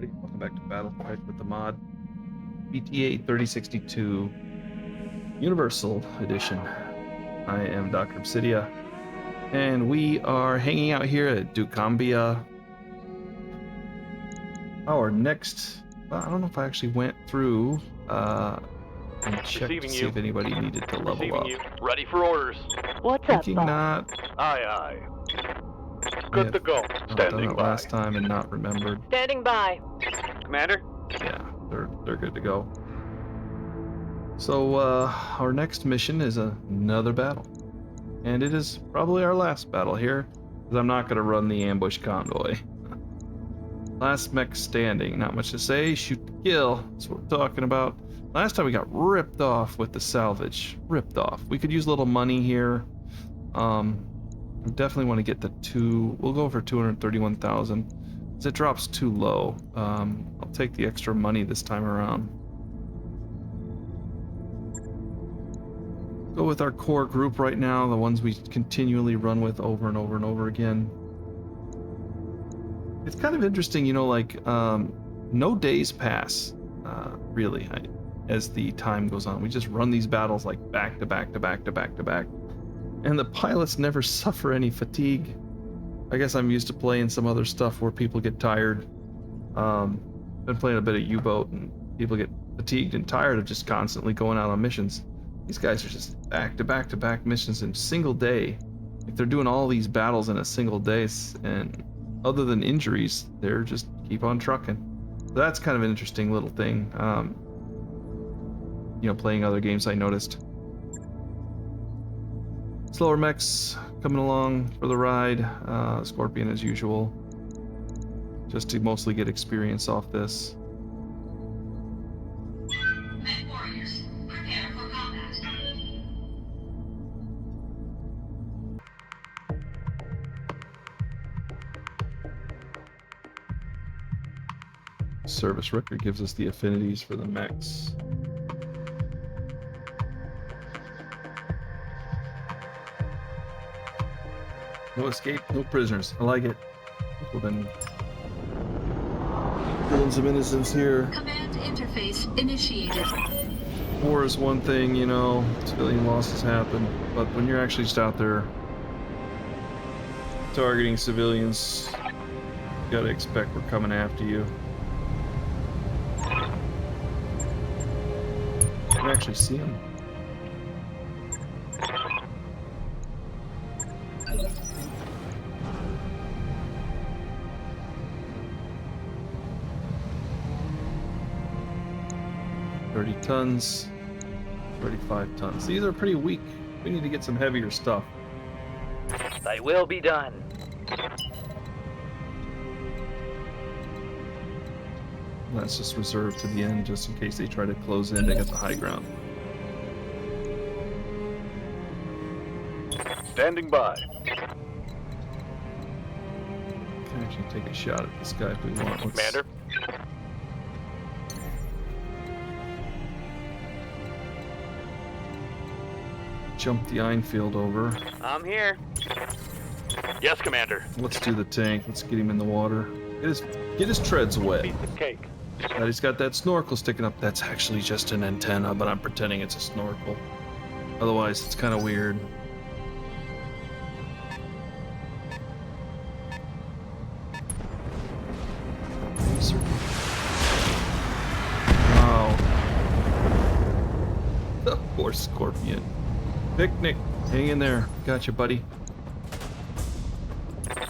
Welcome back to Battletech with the mod BTA 3062 Universal Edition. I am Dr. Obsidia, and we are hanging out here at Ducambia. Our next, I don't know if I actually went through and checked to see if anybody needed to level up. Ready for orders. What's up, Thinking boss? not. Aye, aye. Good to go. Done Standing it by. last time and not remembered. Standing by. Commander? Yeah, they're good to go. So our next mission is another battle, and it is probably our last battle here, because I'm not going to run the ambush convoy. Last mech standing, not much to say. Shoot to kill. That's what we're talking about. Last time we got ripped off with the salvage. Ripped off. We could use a little money here. We definitely want to get the we'll go for 231,000. It drops too low. I'll take the extra money this time around. Go with our core group right now, the ones we continually run with over and over and over again. It's kind of interesting, you know, like, no days pass, really, as the time goes on. We just run these battles like back to back to back to back to back. And the pilots never suffer any fatigue. I guess I'm used to playing some other stuff where people get tired. Been playing a bit of U-Boat, and people get fatigued and tired of just constantly going out on missions. These guys are just back to back to back missions in a single day. If they're doing all these battles in a single day, and other than injuries, they're just keep on trucking. So that's kind of an interesting little thing. You know, playing other games, I noticed. Slower mechs coming along for the ride. Scorpion as usual, just to mostly get experience off this. Men warriors, prepare for combat. Service record gives us the affinities for the mechs. No escape, no prisoners. I like it. We've been killing some innocents here. Command interface initiated. War is one thing, you know, civilian losses happen, but when you're actually just out there targeting civilians, you gotta expect we're coming after you. You can actually see them. Tons, 35 tons. These are pretty weak. We need to get some heavier stuff. Thy will be done. That's just reserved to the end, just in case they try to close in to get the high ground. Standing by. Can actually take a shot at this guy if we want. Commander? Jump the Einfield over. I'm here. Yes, Commander. Let's do the tank. Let's get him in the water. Get his treads wet. Piece of cake. Now he's got that snorkel sticking up. That's actually just an antenna, but I'm pretending it's a snorkel. Otherwise, it's kind of weird. Wow. The poor Scorpion. Picnic, hang in there. Gotcha, buddy.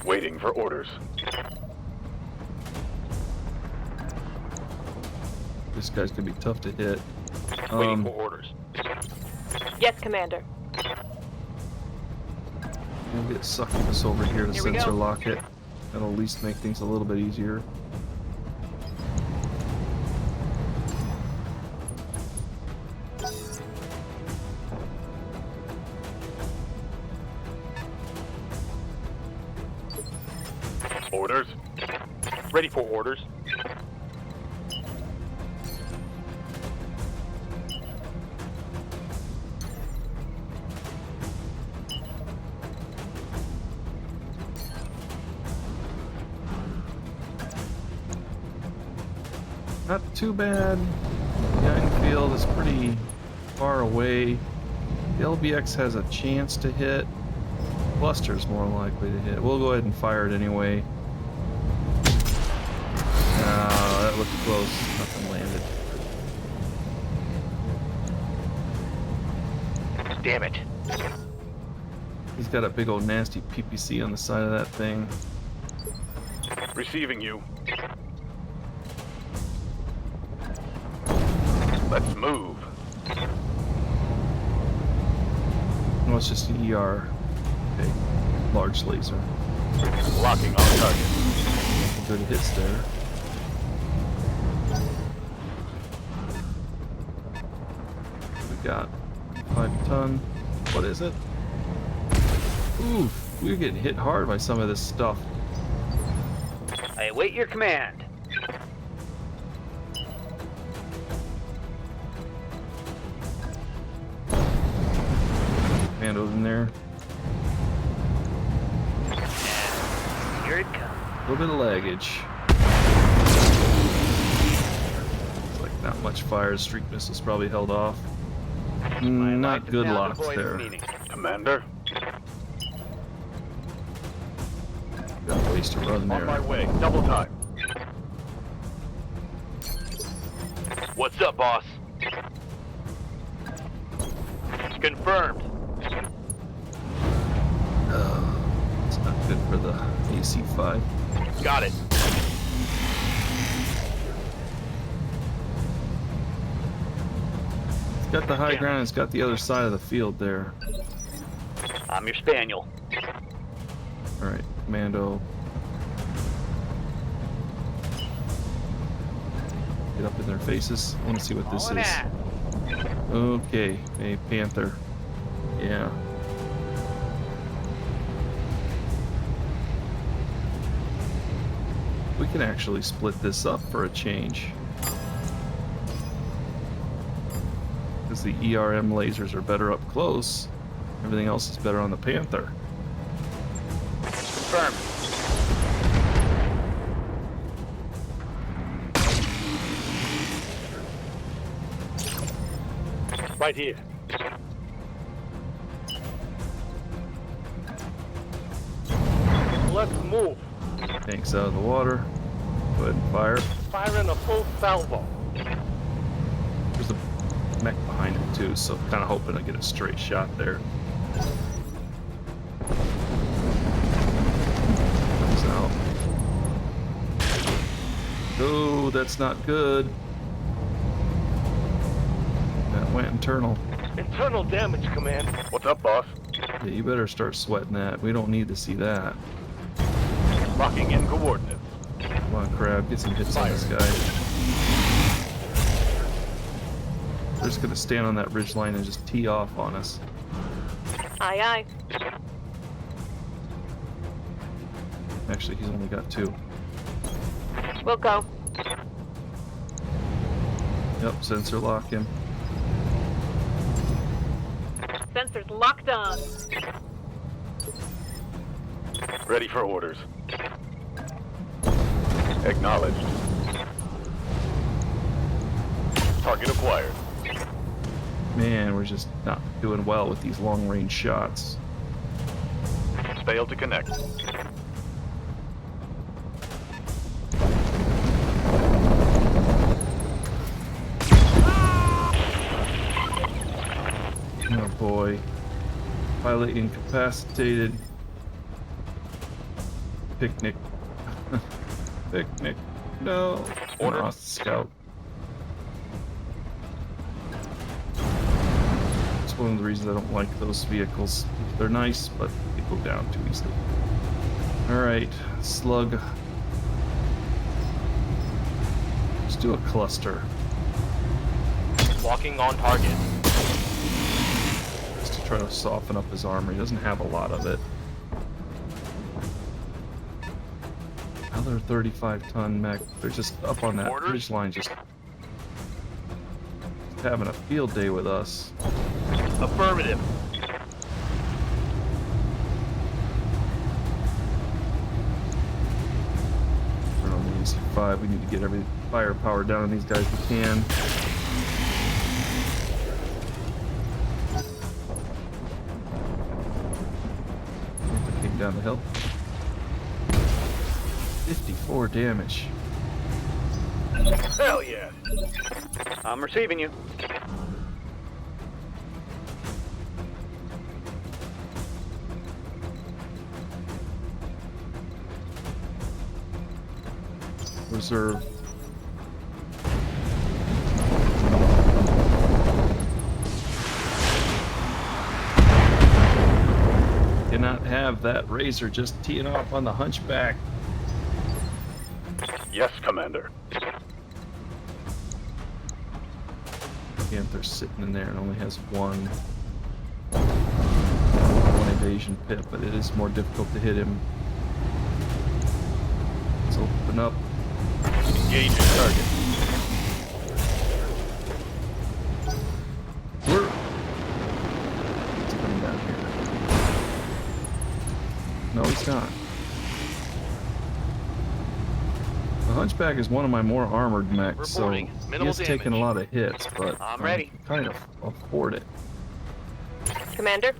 Waiting for orders. This guy's gonna be tough to hit. Waiting for orders. Yes, Commander. We'll get succubus over here to Here we sensor go. lock it. That'll at least make things a little bit easier. Orders. Ready for orders. Not too bad. The iron field is pretty far away. The LBX has a chance to hit. Cluster's more likely to hit. We'll go ahead and fire it anyway. Oh, that looked close. Nothing landed. Damn it. He's got a big old nasty PPC on the side of that thing. Receiving you. Let's move. Oh, it's just an ER. Okay. Large laser. Locking on target. Good hits there. We got 5 ton. What is it? Ooh, we're getting hit hard by some of this stuff. I await your command. Commandos in there. Here it comes. A little bit of laggage. It's like not much fire. Streak missiles probably held off. Not good locks there. Commander, Got ways to run on there. my way. Double time. What's up, boss? Confirmed. It's not good for the AC-5. Got it. It's got the high ground. It's got the other side of the field there. I'm your spaniel. All right, Commando. Get up in their faces. I want to see what this All in is. at. Okay, a Panther. Yeah. We can actually split this up for a change. Because the ERM lasers are better up close. Everything else is better on the Panther. Confirmed. Right here. Let's move. Tanks out of the water. Go ahead and fire. Firing a full salvo. There's a mech behind it too, so kind of hoping to get a straight shot there. Comes out. Oh, that's not good. That went internal. Internal damage, Command. What's up, boss? Yeah, you better start sweating that. We don't need to see that. Locking in coordinates. Come on, Crab, get some hits on this guy. They're just gonna stand on that ridge line and just tee off on us. Aye, aye. Actually, he's only got 2. We'll go. Yep, sensor lock him. Sensors locked on. Ready for orders. Acknowledged. Target acquired. Man, we're just not doing well with these long-range shots. Failed to connect. Oh boy. Pilot incapacitated. Picnic. Picnic. No. Order. Lost the scout. It's one of the reasons I don't like those vehicles. They're nice, but they go down too easily. Alright, slug. Let's do a cluster. Locking on target. Just to try to soften up his armor. He doesn't have a lot of it. Another 35-ton mech. They're just up on that Orders? ridge line, just having a field day with us. Affirmative. Turn on the AC-5. 5. We need to get every firepower down on these guys we can. Have to take down the hill. 54 damage. Hell yeah. I'm receiving you. Reserve. Cannot have that Razor just teeing off on the Hunchback. Yes, Commander. Panther's sitting in there and only has one evasion pip, but it is more difficult to hit him. Let's open up. Engage your target. He's coming down here. No, he's not. The Hunchback is one of my more armored mechs, so Reporting. he Minimal has taken a damage. lot of hits, but I'm ready. I kind of afford it. Commander?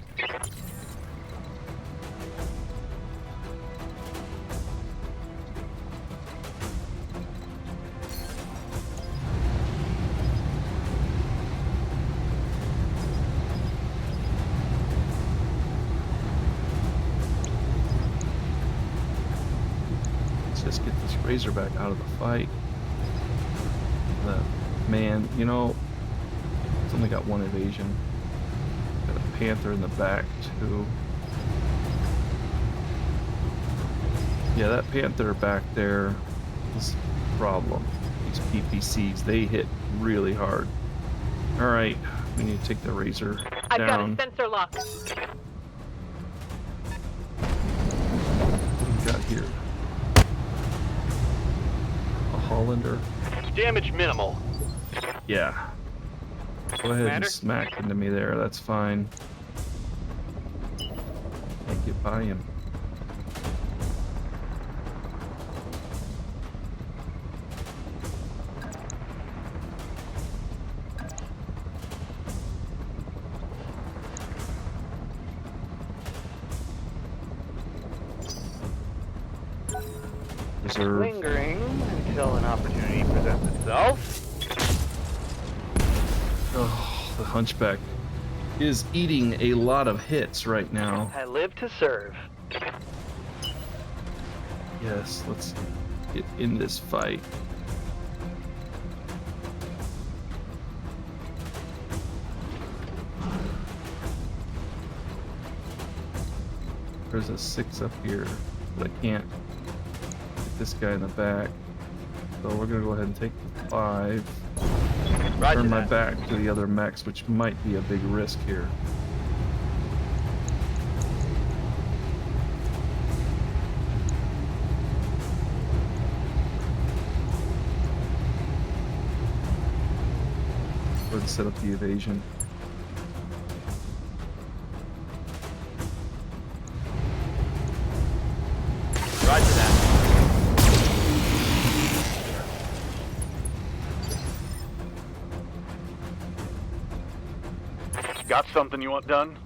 Let's just get this Razorback out of the fight. Man, you know, it's only got one evasion. Got a Panther in the back, too. Yeah, that Panther back there is a problem. These PPCs, they hit really hard. Alright, we need to take the Razor I've got a down. sensor lock. What do we got here? A Hollander. Damage minimal. Yeah. Go ahead Commander? and smack into me there, that's fine. Can't get by him. Reserve. Lingering until an opportunity presents itself. Oh, the Hunchback is eating a lot of hits right now. I live to serve. Yes, let's get in this fight. There's a 6 up here, but I can't get this guy in the back. So we're gonna go ahead and take the 5. Roger Turn my that. back to the other mechs, which might be a big risk here. Go ahead and set up the evasion. Roger that. Got something you want done?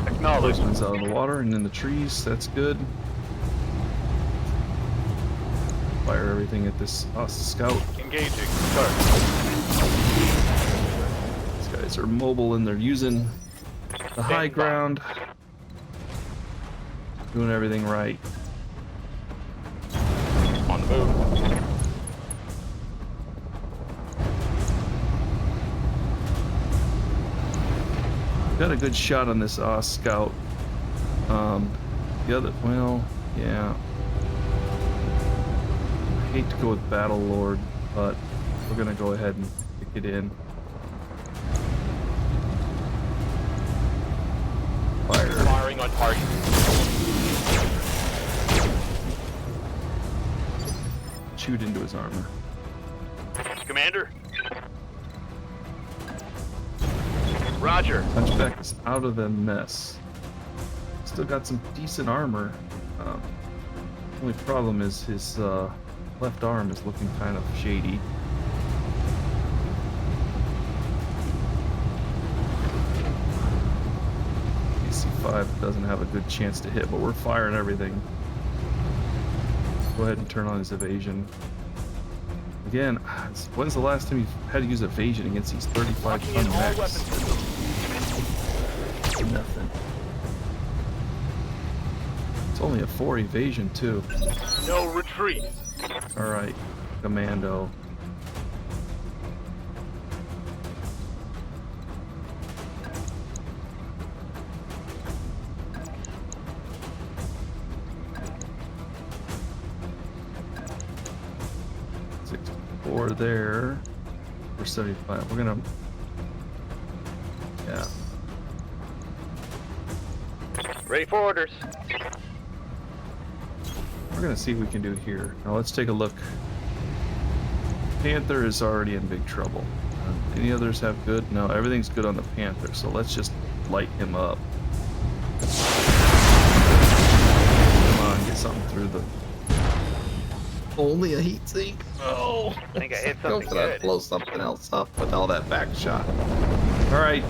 Acknowledged. Horseman's out of the water and in the trees. That's good. Fire everything at this scout. Engaging. Target. These guys are mobile and they're using the high Stand by. ground. Doing everything right. On the move. Got a good shot on this scout. The other, well, yeah. I hate to go with Battle Lord, but we're gonna go ahead and kick it in. Fire. Firing on target. Shoot into his armor. Commander. Roger. Hunchback is out of the mess. Still got some decent armor. Only problem is his left arm is looking kind of shady. AC-5 doesn't have a good chance to hit, but we're firing everything. Go ahead and turn on his evasion. Again, when's the last time you've had to use evasion against these 35-ton mechs? Nothing. It's only a 4 evasion, too. No retreat. Alright, Commando. Or there for 75. We're gonna, yeah. Ready for orders. We're gonna see what we can do here. Now let's take a look. Panther is already in big trouble. Any others have good? No, everything's good on the Panther. So let's just light him up. Come on, get something through the. Only a heat sink. Oh, I think I hit go something for that. good. Blow something else up with all that back shot. All right.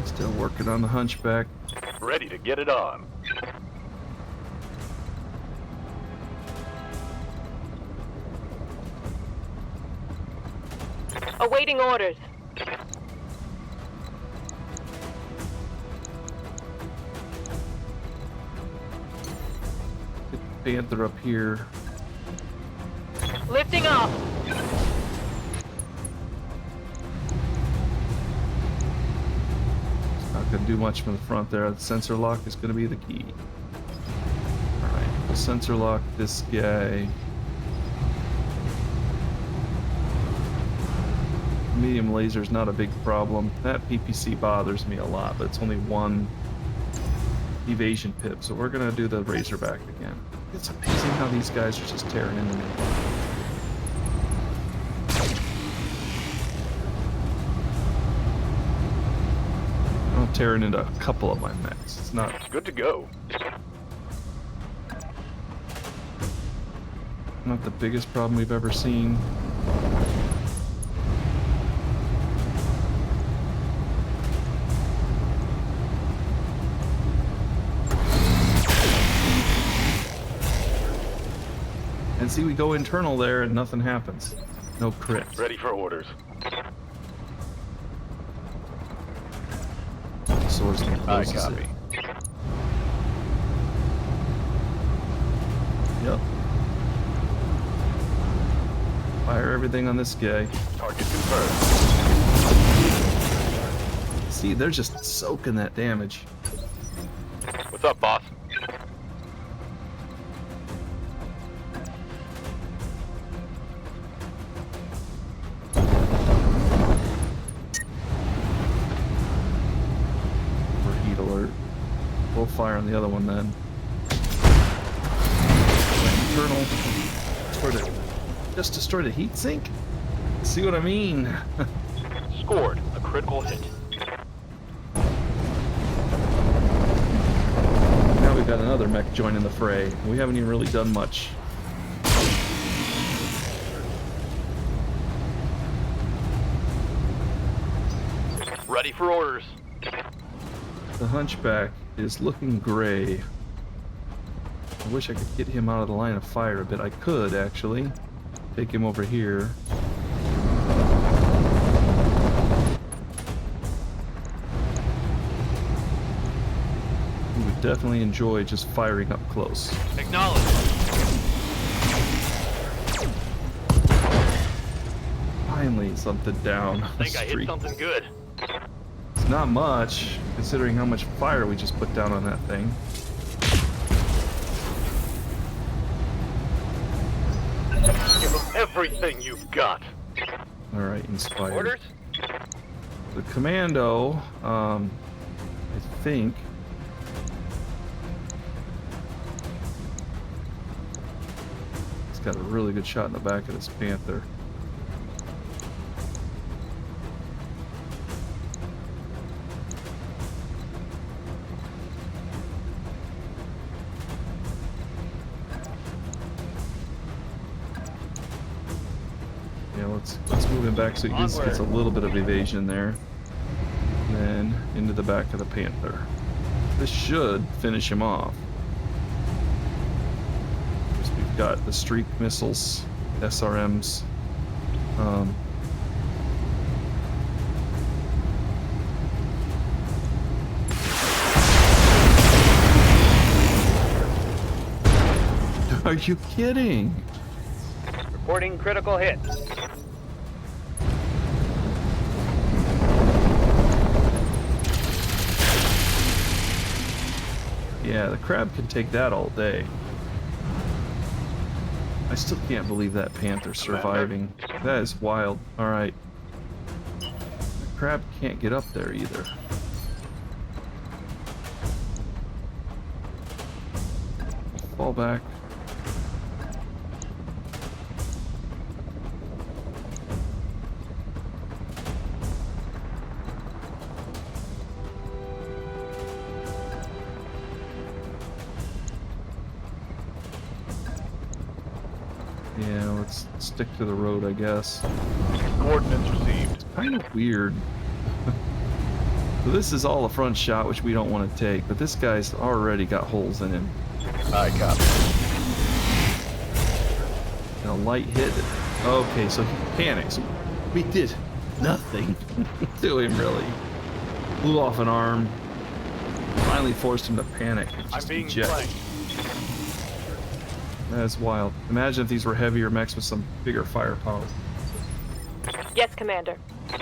Still working on the Hunchback. Ready to get it on. Awaiting orders. Get the Panther up here. Lifting off. Not going to do much from the front there. The sensor lock is going to be the key. Alright, we'll sensor lock this guy. Medium laser is not a big problem. That PPC bothers me a lot, but it's only one evasion pip, so we're going to do the Razorback again. It's amazing how these guys are just tearing into me. I'm tearing into a couple of my mechs. It's not Good to go. not the biggest problem we've ever seen. And see, we go internal there and nothing happens. No crit. Ready for orders. Source I closes copy. it. Yep. Fire everything on this guy. Target confirmed. See, they're just soaking that damage. What's up, boss? Overheat alert. We'll fire on the other one then. Internal. Just destroyed a heat sink? See what I mean? Scored a critical hit. Now we've got another mech joining the fray. We haven't even really done much. Ready for orders. The Hunchback is looking gray. I wish I could get him out of the line of fire a bit. I could, actually. Take him over here. He would definitely enjoy just firing up close. Acknowledge. Finally, something down I the think I hit street. something good. It's not much, considering how much fire we just put down on that thing. Give them everything you've got. Alright, inspired. Orders? The Commando, I think... He's got a really good shot in the back of this Panther. let's move him back so he gets a little bit of evasion there. And then into the back of the Panther. This should finish him off. So we've got the streak missiles, SRMs. Are you kidding? Reporting critical hit. Yeah, the crab can take that all day. I still can't believe that Panther's surviving. That is wild. Alright. The crab can't get up there either. Fall back. Yeah, let's stick to the road, I guess. Coordinates received. It's kind of weird. So this is all a front shot, which we don't want to take, but this guy's already got holes in him. I copy. And a light hit. Okay, so he panics. We did nothing to him, really. Blew off an arm. Finally forced him to panic. I'm being eject. flanked. That's wild. Imagine if these were heavier mechs with some bigger firepower. Yes, Commander. I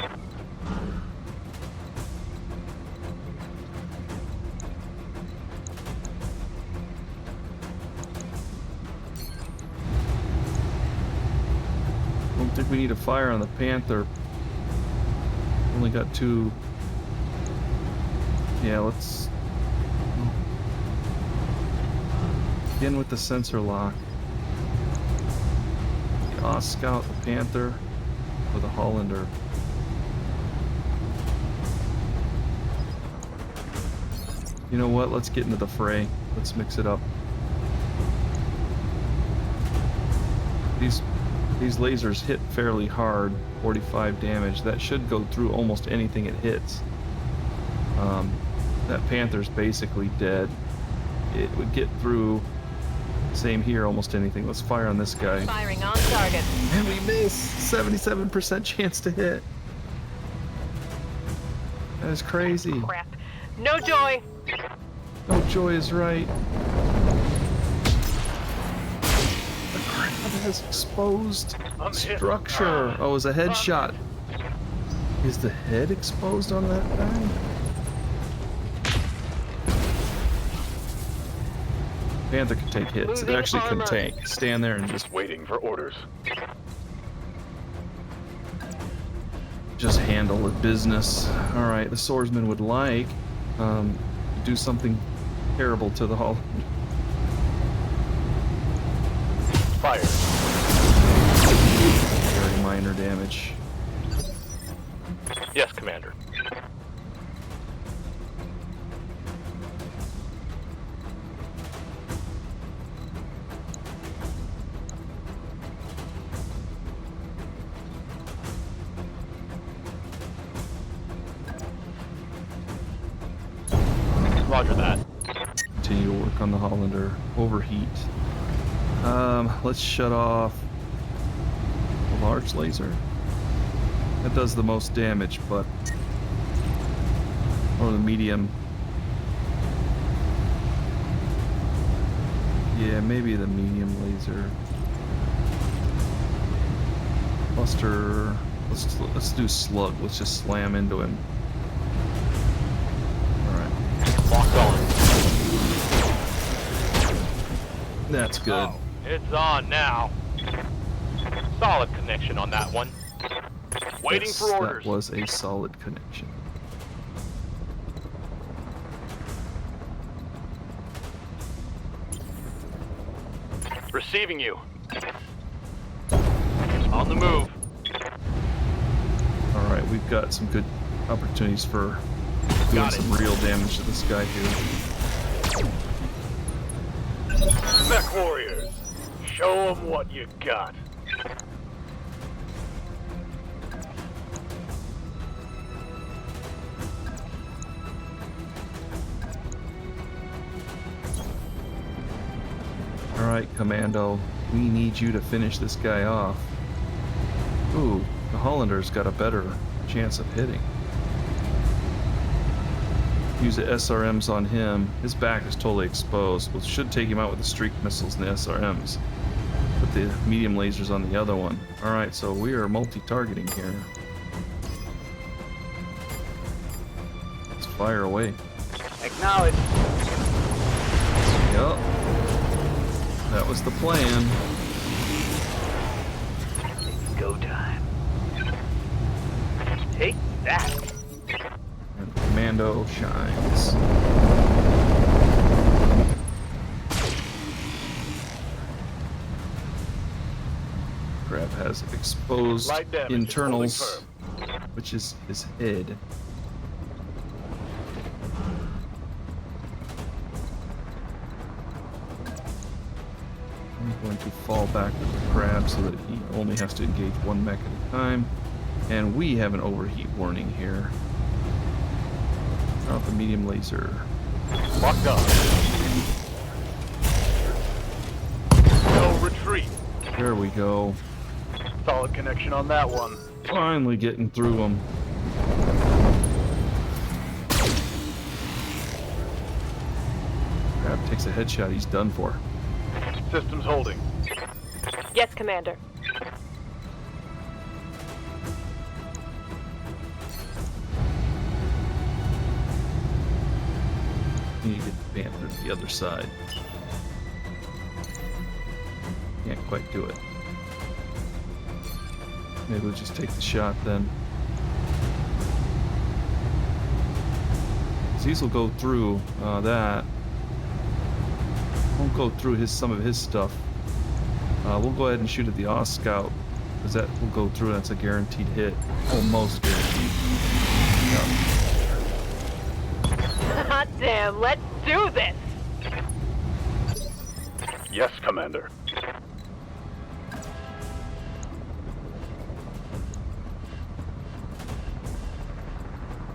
don't think we need to fire on the Panther. Only got 2. Yeah, let's begin with the sensor lock. Scout the Panther with a Hollander. You know what? Let's get into the fray. Let's mix it up. These lasers hit fairly hard, 45 damage. That should go through almost anything it hits. That Panther's basically dead. It would get through, same here, almost anything. Let's fire on this guy. Firing on target. And we miss! 77% chance to hit. That is crazy. Crap. No joy. No joy is right. The crab has exposed I'm hit. structure. Oh, it was a headshot. Is the head exposed on that guy? Panther can take hits. It Losing actually can armor. tank. Stand there and Just waiting for orders. just handle the business. All right, the swordsman would like do something terrible to the hull. Fire. Very minor damage. Yes, Commander. Roger that. Continue to work on the Hollander. Overheat. Let's shut off the large laser. That does the most damage, but or the medium. Yeah, maybe the medium laser. Buster. Let's do slug. Let's just slam into him. All right. Locked on. That's good. Oh, it's on now. Solid connection on that one. Waiting Yes, for orders. That was a solid connection. Receiving you. On the move. All right, we've got some good opportunities for doing Got it. some real damage to this guy here. Mech warriors, show them what you got. Alright, Commando. We need you to finish this guy off. Ooh, the Hollander's got a better chance of hitting. Use the SRMs on him. His back is totally exposed. Well, should take him out with the streak missiles and the SRMs. But the medium lasers on the other one. Alright, so we are multi-targeting here. Let's fire away. Acknowledge. Yup. That was the plan. It's go time. Take that. And the Commando shines. Crab has exposed Light damage is internals, holding which is his head. I'm going to fall back with the crab so that he only has to engage one mech at a time. And we have an overheat warning here. Out the medium laser. Locked up. No retreat. There we go. Solid connection on that one. Finally getting through them. Crab takes a headshot, he's done for. Systems holding. Yes, Commander. You need to get the Panther to the other side. Can't quite do it. Maybe we'll just take the shot then. These will go through that. Won't go through some of his stuff. We'll go ahead and shoot at the Oz Scout, because that will go through. That's a guaranteed hit. Almost guaranteed. Yep. Hot damn, let's do this! Yes, Commander.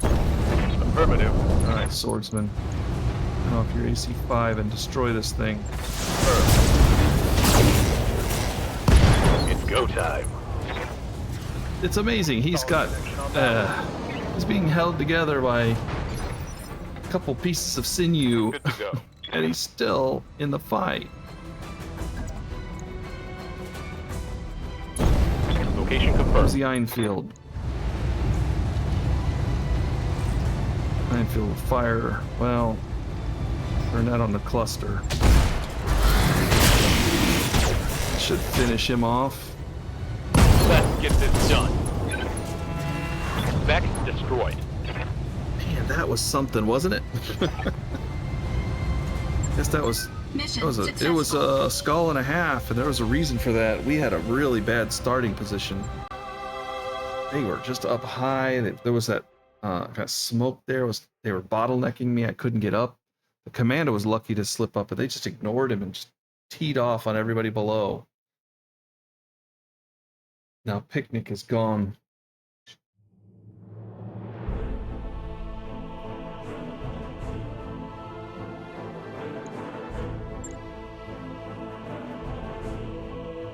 Affirmative. Alright, swordsman. Turn off your AC-5 and destroy this thing. It's go time. It's amazing. He's got... he's being held together by a couple pieces of sinew. Good to go. And he's still in the fight. Location Where's confirmed. the Ironfield? Ironfield will fire. Well, turn that on the cluster. Should finish him off. Let's get this done. Mech destroyed. Man, that was something, wasn't it? Guess that was Mission it was a skull and a half, and there was a reason for that. We had a really bad starting position. They were just up high. There was that kind of smoke there. They were bottlenecking me. I couldn't get up. The Commando was lucky to slip up, but they just ignored him and just teed off on everybody below. Now Picnic is gone.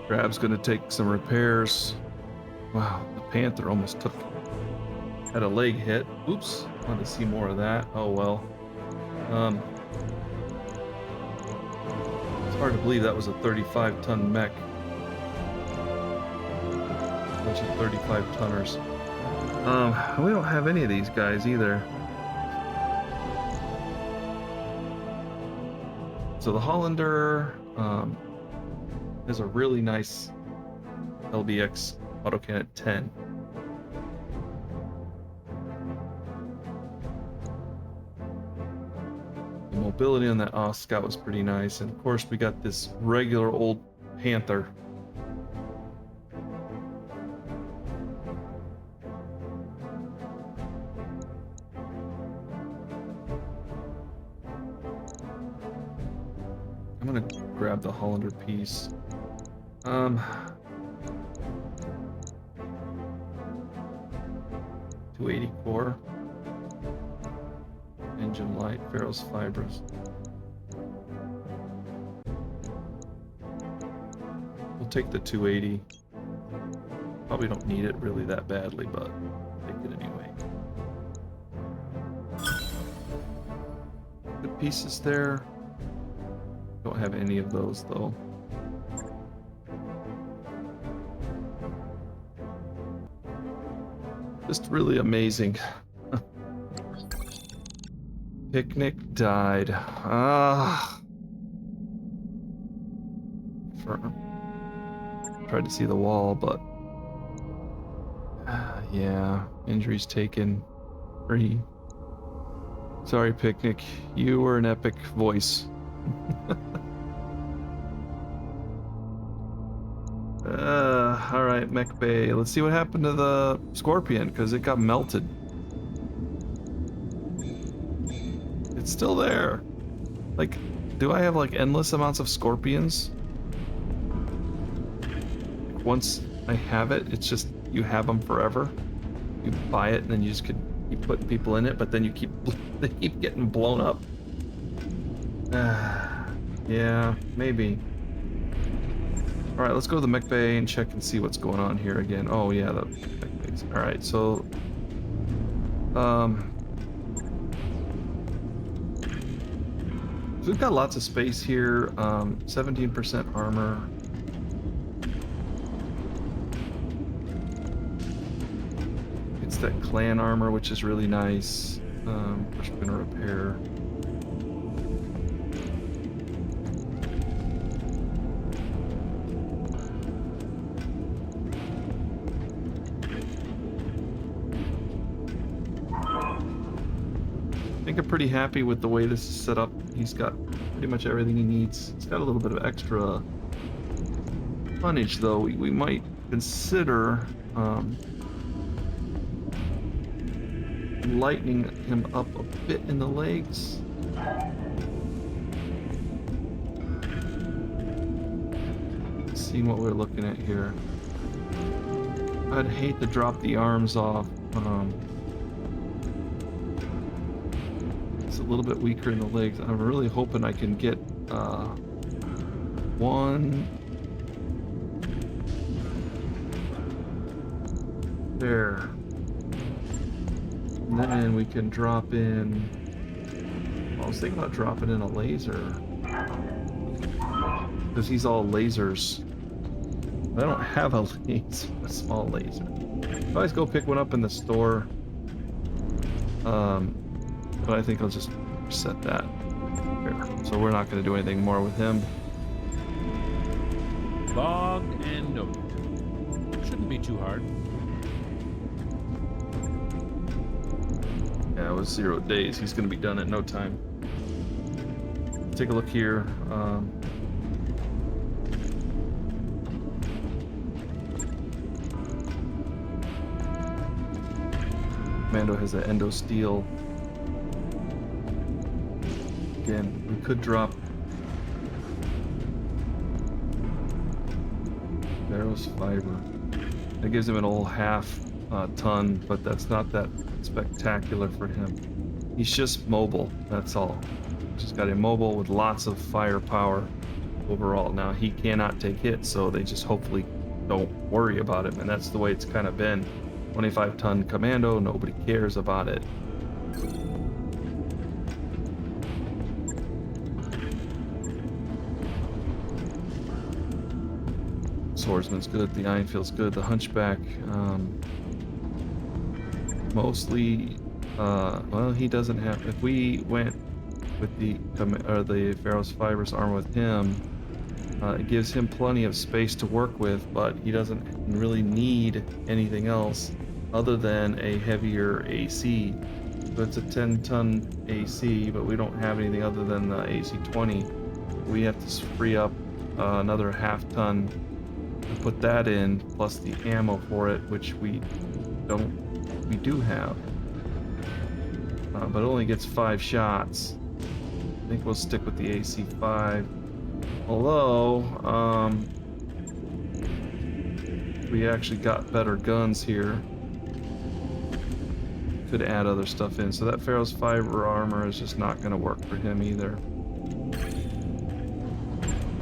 Crab's gonna take some repairs. Wow, the Panther almost had a leg hit. Oops, wanted to see more of that. Oh well. It's hard to believe that was a 35-ton mech. Bunch of 35-tonners. We don't have any of these guys either. So the Hollander has a really nice LBX autocannon 10. The mobility on that Oz Scout was pretty nice, and of course we got this regular old Panther. I'm gonna grab the Hollander piece. 280 core. Engine light, ferrous fibrous. take the 280. Probably don't need it really that badly, but take it anyway. Good pieces there. Don't have any of those though. Just really amazing. Picnic died. Ah. Tried to see the wall, but yeah, injuries taken. 3. Sorry, Picnic. You were an epic voice. All right, Mech Bay. Let's see what happened to the Scorpion, because it got melted. It's still there. Like, do I have like endless amounts of Scorpions? Once I have it, it's just you have them forever. You buy it and then you just could keep putting people in it, but then you they keep getting blown up. Yeah, maybe. All right, let's go to the mech bay and check and see what's going on here again. Oh yeah, the mech bays. All right, so we've got lots of space here. 17% armor. It's that clan armor, which is really nice. Which we're gonna repair. I think I'm pretty happy with the way this is set up. He's got pretty much everything he needs. He's got a little bit of extra tonnage though. We might consider lightening him up a bit in the legs. Seeing what we're looking at here. I'd hate to drop the arms off. It's a little bit weaker in the legs. I'm really hoping I can get one there. And then we can drop in. I was thinking about dropping in a laser. Because he's all lasers. I don't have a laser, a small laser. I always go pick one up in the store. But I think I'll just set that here. So we're not going to do anything more with him. Log and note. Shouldn't be too hard. Yeah, it was 0 days. He's going to be done in no time. Take a look here. Commando has an endo steel. Again, we could drop Barrow's fiber. That gives him an old half ton, but that's not that spectacular for him. He's just mobile, that's all. Just got immobile with lots of firepower overall. Now he cannot take hits, so they just hopefully don't worry about him, and that's the way it's kind of been. 25-ton commando, nobody cares about it. Swordsman's good, the Iron feels good, the Hunchback, mostly, well, he doesn't have, if we went with the Pharaoh's Fibers armor with him, it gives him plenty of space to work with, but he doesn't really need anything else other than a heavier AC. So it's a 10-ton AC, but we don't have anything other than the AC-20. We have to free up another half-ton to put that in, plus the ammo for it, which we do have. But it only gets 5 shots. I think we'll stick with the AC-5. Although, we actually got better guns here. Could add other stuff in. So that Pharaoh's fiber armor is just not going to work for him either.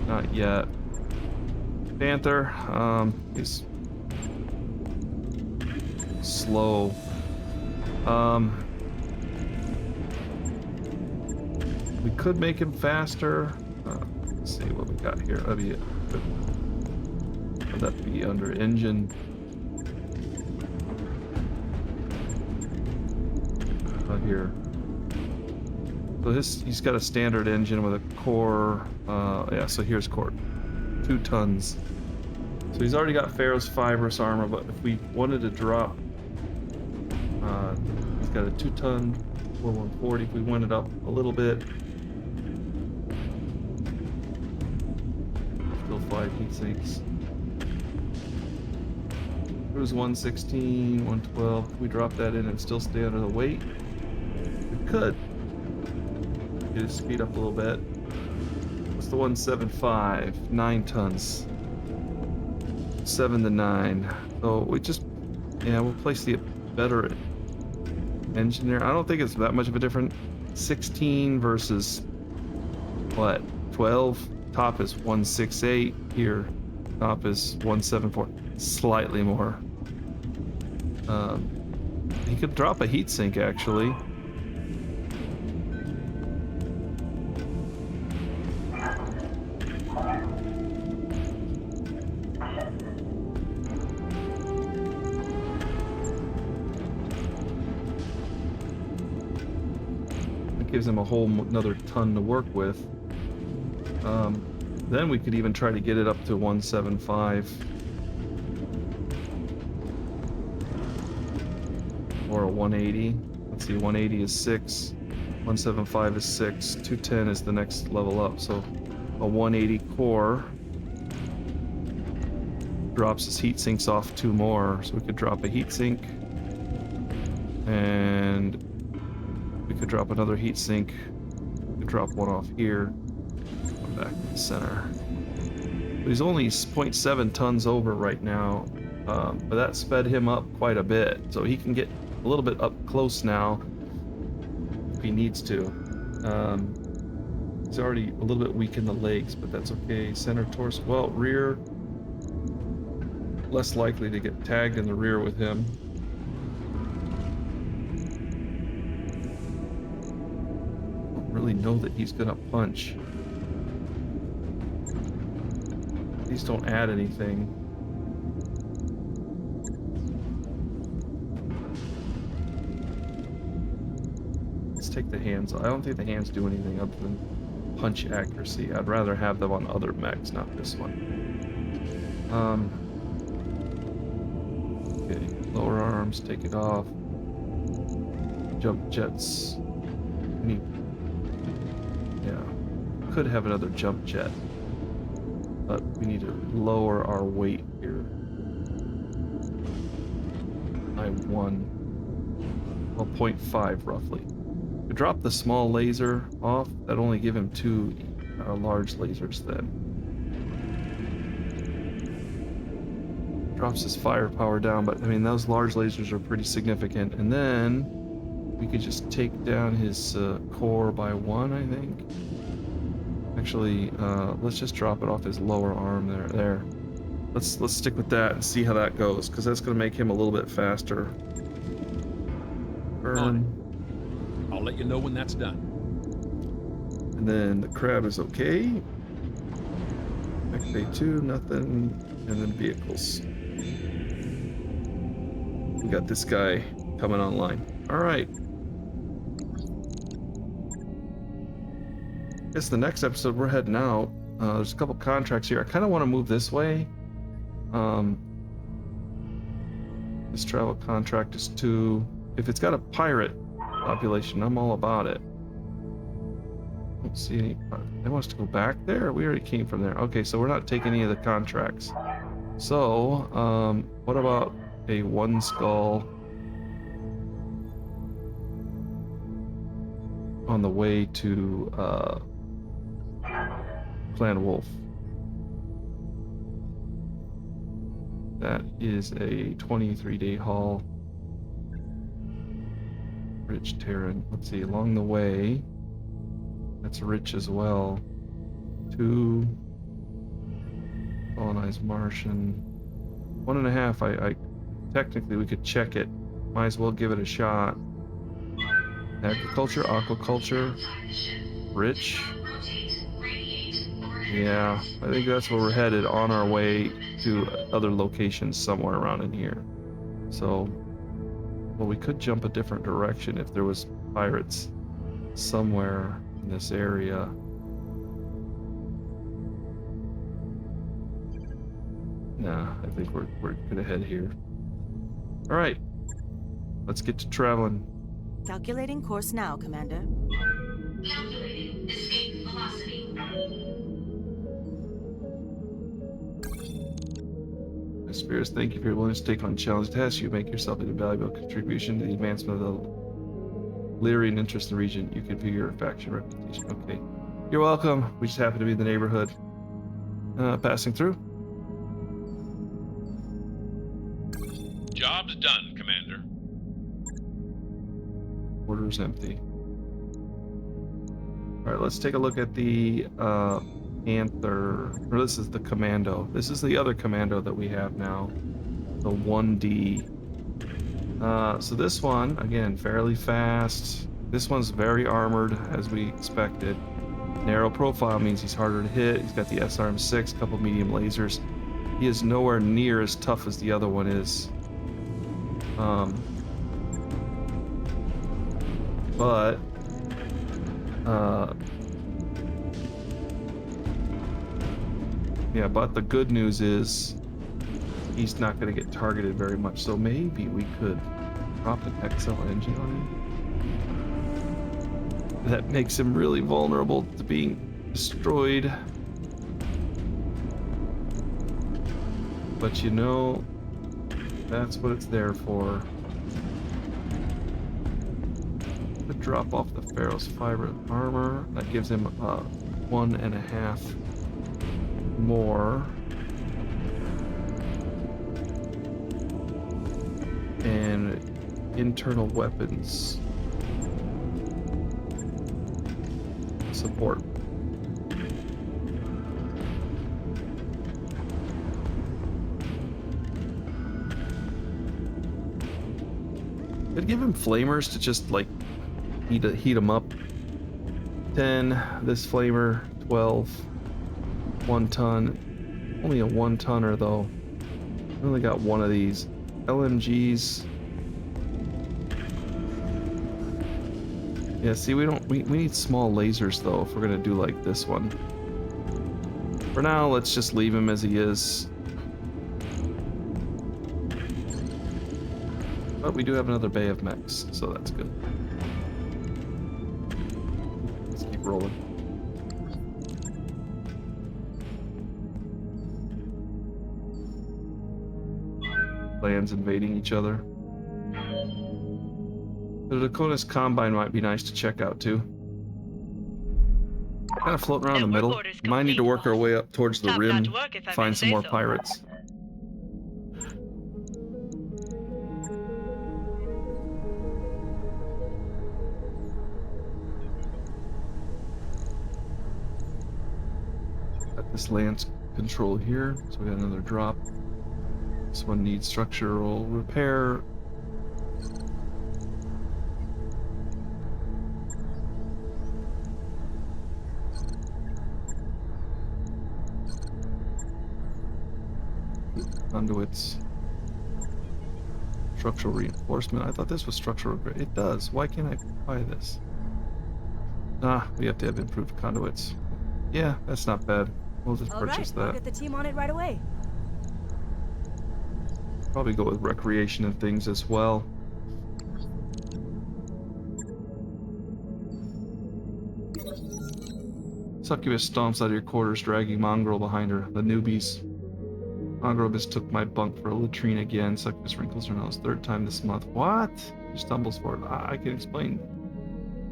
Not yet. Panther, is slow. We could make him faster. Let's see what we got here. Would that be under engine? Here. So he's got a standard engine with a core. Yeah, so here's core. 2 tons. So he's already got ferrous fibrous armor, but if we wanted to drop, he's got a 2-ton 4140. If we went it up a little bit, still 5 heat sinks. Cruise 116, 112. If we drop that in and still stay under the weight, we could. Get his speed up a little bit. What's the 175? 9 tons. 7 to 9. So we just, we'll place the better engine there. I don't think it's that much of a difference. 16 versus what? 12. Top is 168. Here, top is 174. Slightly more. He could drop a heatsink actually. Gives him a whole another ton to work with. Then we could even try to get it up to 175 or a 180. Let's see, 180 is 6, 175 is 6, 210 is the next level up. So a 180 core drops his heat sinks off 2 more. So we could drop a heat sink, and we could drop another heat sink. We could drop one off here. One back to the center. But he's only 0.7 tons over right now, but that sped him up quite a bit. So he can get a little bit up close now if he needs to. He's already a little bit weak in the legs, but that's okay. Center torso, well, rear, less likely to get tagged in the rear with him. Really know that he's gonna punch. Please don't add anything. Let's take the hands. I don't think the hands do anything other than punch accuracy. I'd rather have them on other mechs, not this one. Okay, lower arms, take it off. Jump jets. Could have another jump jet, but we need to lower our weight here by 0.5 roughly. We drop the small laser off. That only give him 2 large lasers then. Drops his firepower down, but I mean those large lasers are pretty significant. And then we could just take down his core by 1, I think. Actually, let's just drop it off his lower arm there. Let's stick with that and see how that goes, because that's going to make him a little bit faster. Burn. I'll let you know when that's done. And then the crab is okay. Mech Bay 2, nothing. And then vehicles. We got this guy coming online. Alright. I guess the next episode we're heading out. There's a couple contracts here. I kind of want to move this way. This travel contract is to... If it's got a pirate population, I'm all about it. Don't see any... They want us to go back there? We already came from there. Okay, so we're not taking any of the contracts. So, what about a 1 skull on the way to Clan Wolf? That is a 23-day haul. Rich Terran. Let's see, along the way, that's rich as well. 2, Colonized Martian. 1.5. I technically we could check it. Might as well give it a shot. Agriculture, aquaculture, rich. Yeah, I think that's where we're headed on our way to other locations somewhere around in here. So, well, we could jump a different direction if there was pirates somewhere in this area. Nah, I think we're gonna head here. All right, let's get to traveling. Calculating course now, Commander. Calculating escape velocity. Spirits, thank you for your willingness to take on challenge tasks. You make yourself an invaluable contribution to the advancement of the Lyrian interest in the region. You can view your faction reputation. Okay, you're welcome. We just happen to be in the neighborhood. Passing through. Job's done, Commander. Order's empty. All right, let's take a look at the Panther. Or this is the Commando. This is the other Commando that we have now, the 1D. So this one, again, fairly fast. This one's very armored, as we expected. Narrow profile means he's harder to hit. He's got the SRM-6, couple medium lasers. He is nowhere near as tough as the other one is. But yeah, but the good news is he's not going to get targeted very much. So maybe we could drop an XL engine on him. That makes him really vulnerable to being destroyed. But you know, that's what it's there for. To drop off the Pharaoh's fiber armor. That gives him 1.5 more. And internal weapons support. Could give him flamers to just like heat them up. 10, this flamer, 12, 1 ton. Only a 1 tonner though. We only got one of these. LMGs. Yeah, see, we need small lasers though if we're gonna do like this one. For now, let's just leave him as he is. But we do have another bay of mechs, so that's good. Let's keep rolling. Lands invading each other. The Dakota's Combine might be nice to check out too. Kind of floating around the middle. Might need to work our way up towards the rim, find some more pirates. Got this lance control here, so we got another drop. This one needs structural repair. Conduits. Structural reinforcement. I thought this was structural repair. It does. Why can't I buy this? Ah, we have to have improved conduits. Yeah, that's not bad. We'll just purchase that. I'll get the team on it right away. Probably go with recreation and things as well. Succubus stomps out of your quarters, dragging Mongrel behind her. The newbies. Mongrel mistook my bunk for a latrine again. Succubus wrinkles her nose. 3rd time this month. What? She stumbles forward. I can explain.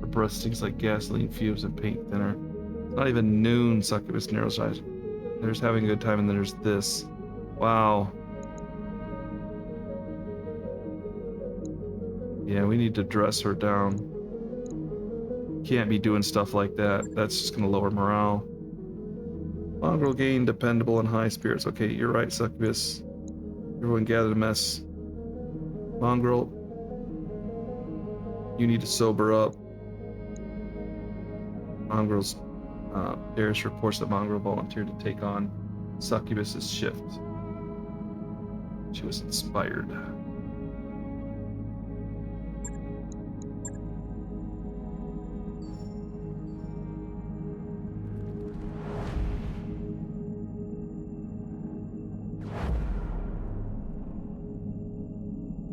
Her breath stinks like gasoline fumes and paint thinner. It's not even noon. Succubus narrows her eyes. There's having a good time, and then there's this. Wow. Yeah, we need to dress her down. Can't be doing stuff like that. That's just gonna lower morale. Mongrel gain dependable and high spirits. Okay, you're right, Succubus. Everyone gather the mess. Mongrel, you need to sober up. Mongrel's Darius reports that Mongrel volunteered to take on Succubus's shift. She was inspired.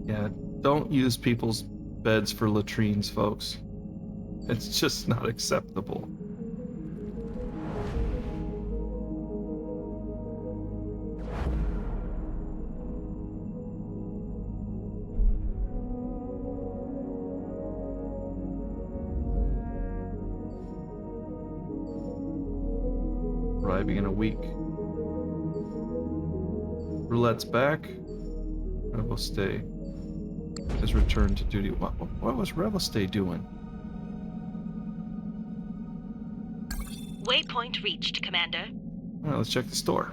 Yeah, don't use people's beds for latrines, folks. It's just not acceptable. Arriving in a week. Roulette's back. Revel Stay has returned to duty. What was Revel Stay doing? Waypoint reached, Commander. All right, let's check the store.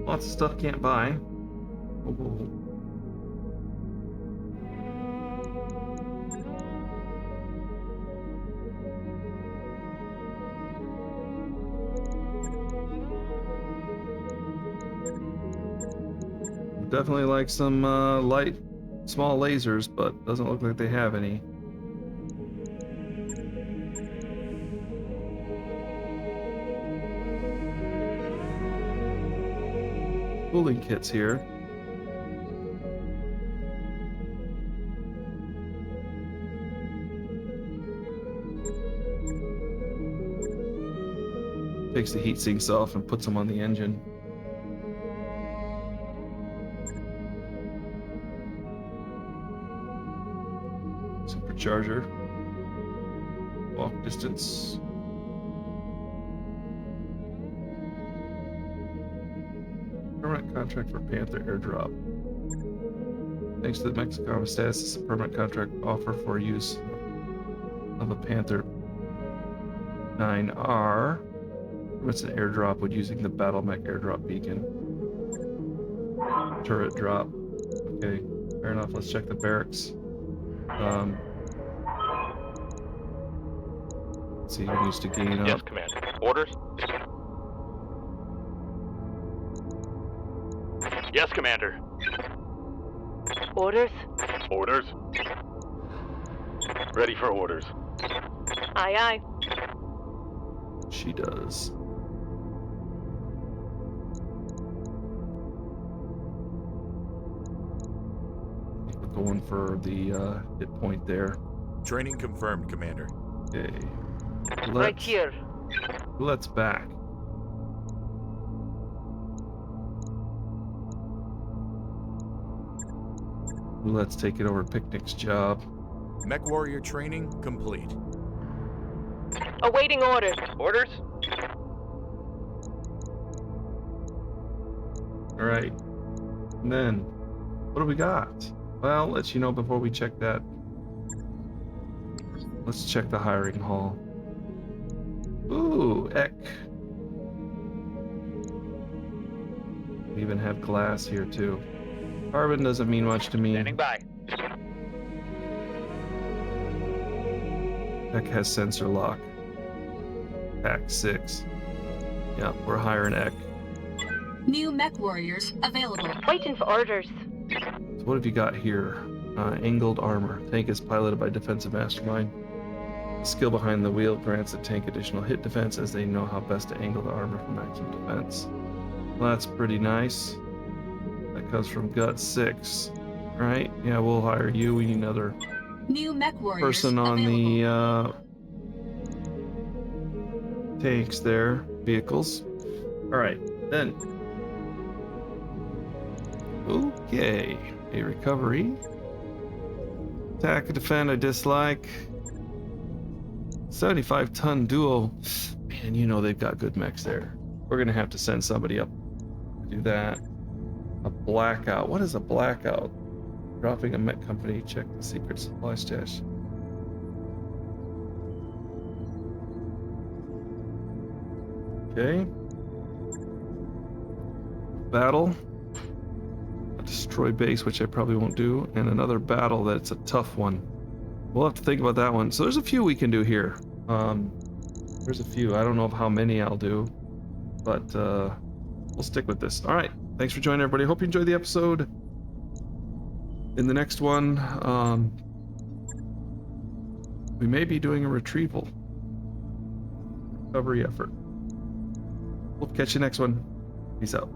Lots of stuff can't buy. Oh. Definitely like some light, small lasers, but doesn't look like they have any. Cooling kits here. Takes the heat sinks off and puts them on the engine. Supercharger. Walk distance. Permanent contract for Panther airdrop. Thanks to the Mexican status, this is a permanent contract offer for use of a Panther 9R. What's an airdrop with using the Battletech airdrop beacon? Turret drop. Okay, fair enough. Let's check the barracks. Let's see who needs to gain up. Yes, Commander. Orders? Yes, Commander. Orders? Orders? Ready for orders. Aye, aye. She does. I think we're going for the hit point there. Training confirmed, Commander. Okay. Right here. Let's back. Let's take it over Picnic's job. Mech Warrior training complete. Awaiting orders. Orders? Alright. And then, what do we got? Well, I'll let you know before we check that. Let's check the hiring hall. Ooh, Eck. We even have glass here too. Carbon doesn't mean much to me. Standing by. Eck has sensor lock. Pack 6. Yeah, we're hiring Eck. New mech warriors available. Waiting for orders. So what have you got here? Angled armor. Tank is piloted by defensive mastermind. The skill behind the wheel grants the tank additional hit defense as they know how best to angle the armor for maximum defense. Well, that's pretty nice. That comes from Gut 6. Right? Yeah, we'll hire you. We need another New mech warriors person on available. the tanks there. Vehicles. Alright, then. Okay. A recovery. Attack and defend I dislike. 75-ton duo. Man, you know they've got good mechs there. We're gonna have to send somebody up to do that. A blackout. What is a blackout? Dropping a mech company. Check the secret supply stash. Okay. Battle. A destroy base, which I probably won't do, and another battle that's a tough one. We'll have to think about that one. So there's a few we can do here. There's a few. I don't know of how many I'll do, but we'll stick with this. All right. Thanks for joining, everybody. Hope you enjoyed the episode. In the next one, we may be doing a retrieval recovery effort. We'll catch you next one. Peace out.